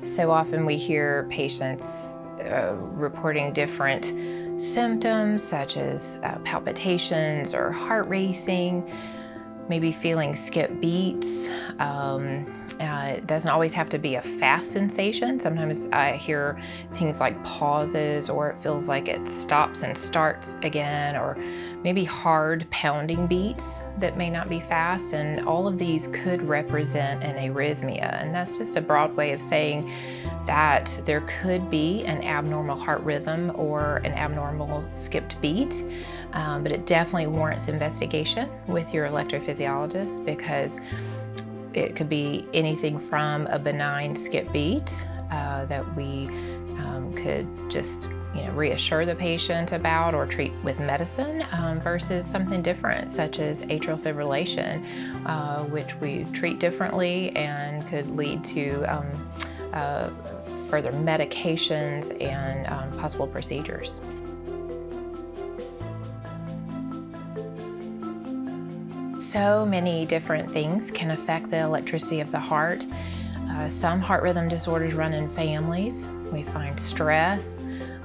So often we hear patients reporting different symptoms such as palpitations or heart racing, maybe feeling skip beats. It doesn't always have to be a fast sensation. Sometimes I hear things like pauses, or it feels like it stops and starts again, or maybe hard pounding beats that may not be fast. And all of these could represent an arrhythmia. And that's just a broad way of saying that there could be an abnormal heart rhythm or an abnormal skipped beat. But it definitely warrants investigation with your electrophysiologist, because it could be anything from a benign skip beat that we could just reassure the patient about or treat with medicine, versus something different such as atrial fibrillation, which we treat differently and could lead to further medications and possible procedures. So many different things can affect the electricity of the heart. Some heart rhythm disorders run in families. We find stress,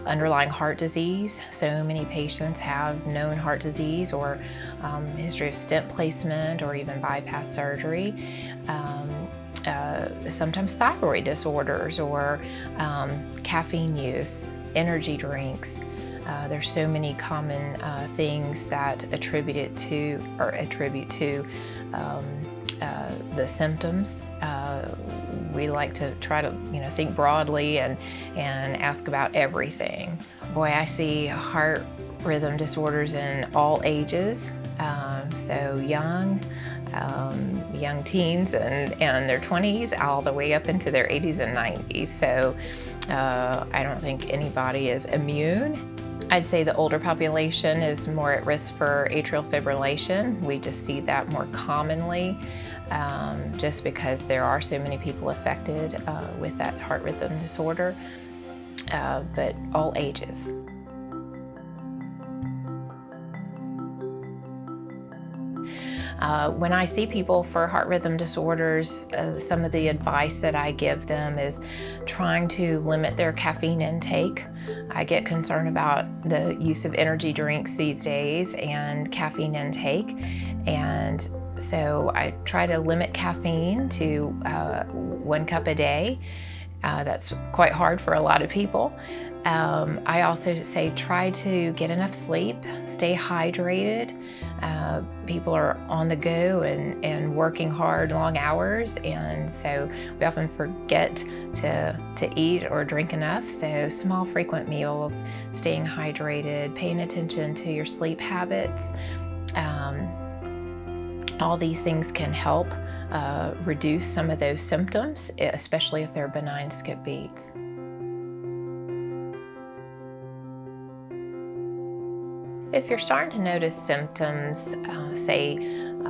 underlying heart disease. So many patients have known heart disease or history of stent placement or even bypass surgery. Sometimes thyroid disorders or caffeine use, energy drinks. There's so many common things that attribute to the symptoms. We like to try to think broadly and ask about everything. Boy, I see heart rhythm disorders in all ages. So young teens and their 20s, all the way up into their 80s and 90s. So I don't think anybody is immune. I'd say the older population is more at risk for atrial fibrillation. We just see that more commonly, just because there are so many people affected with that heart rhythm disorder, but all ages. When I see people for heart rhythm disorders, some of the advice that I give them is trying to limit their caffeine intake. I get concerned about the use of energy drinks these days and caffeine intake, and so I try to limit caffeine to 1 cup a day. That's quite hard for a lot of people. I also say try to get enough sleep, stay hydrated. People are on the go and working hard, long hours, and so we often forget to eat or drink enough. So small, frequent meals, staying hydrated, paying attention to your sleep habits. All these things can help reduce some of those symptoms, especially if they're benign skip beats. If you're starting to notice symptoms, say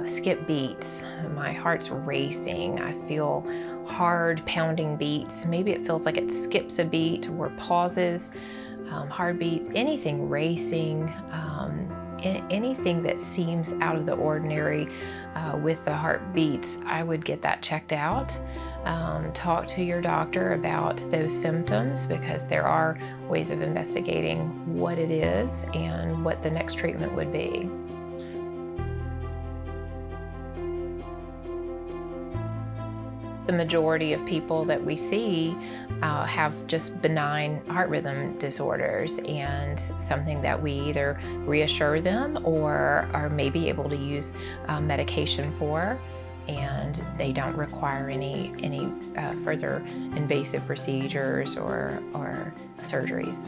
skip beats, my heart's racing, I feel hard pounding beats, maybe it feels like it skips a beat or pauses, hard beats, anything racing, anything that seems out of the ordinary with the heartbeats, I would get that checked out. Talk to your doctor about those symptoms, because there are ways of investigating what it is and what the next treatment would be. The majority of people that we see have just benign heart rhythm disorders, and something that we either reassure them or are maybe able to use medication for, and they don't require any further invasive procedures or surgeries.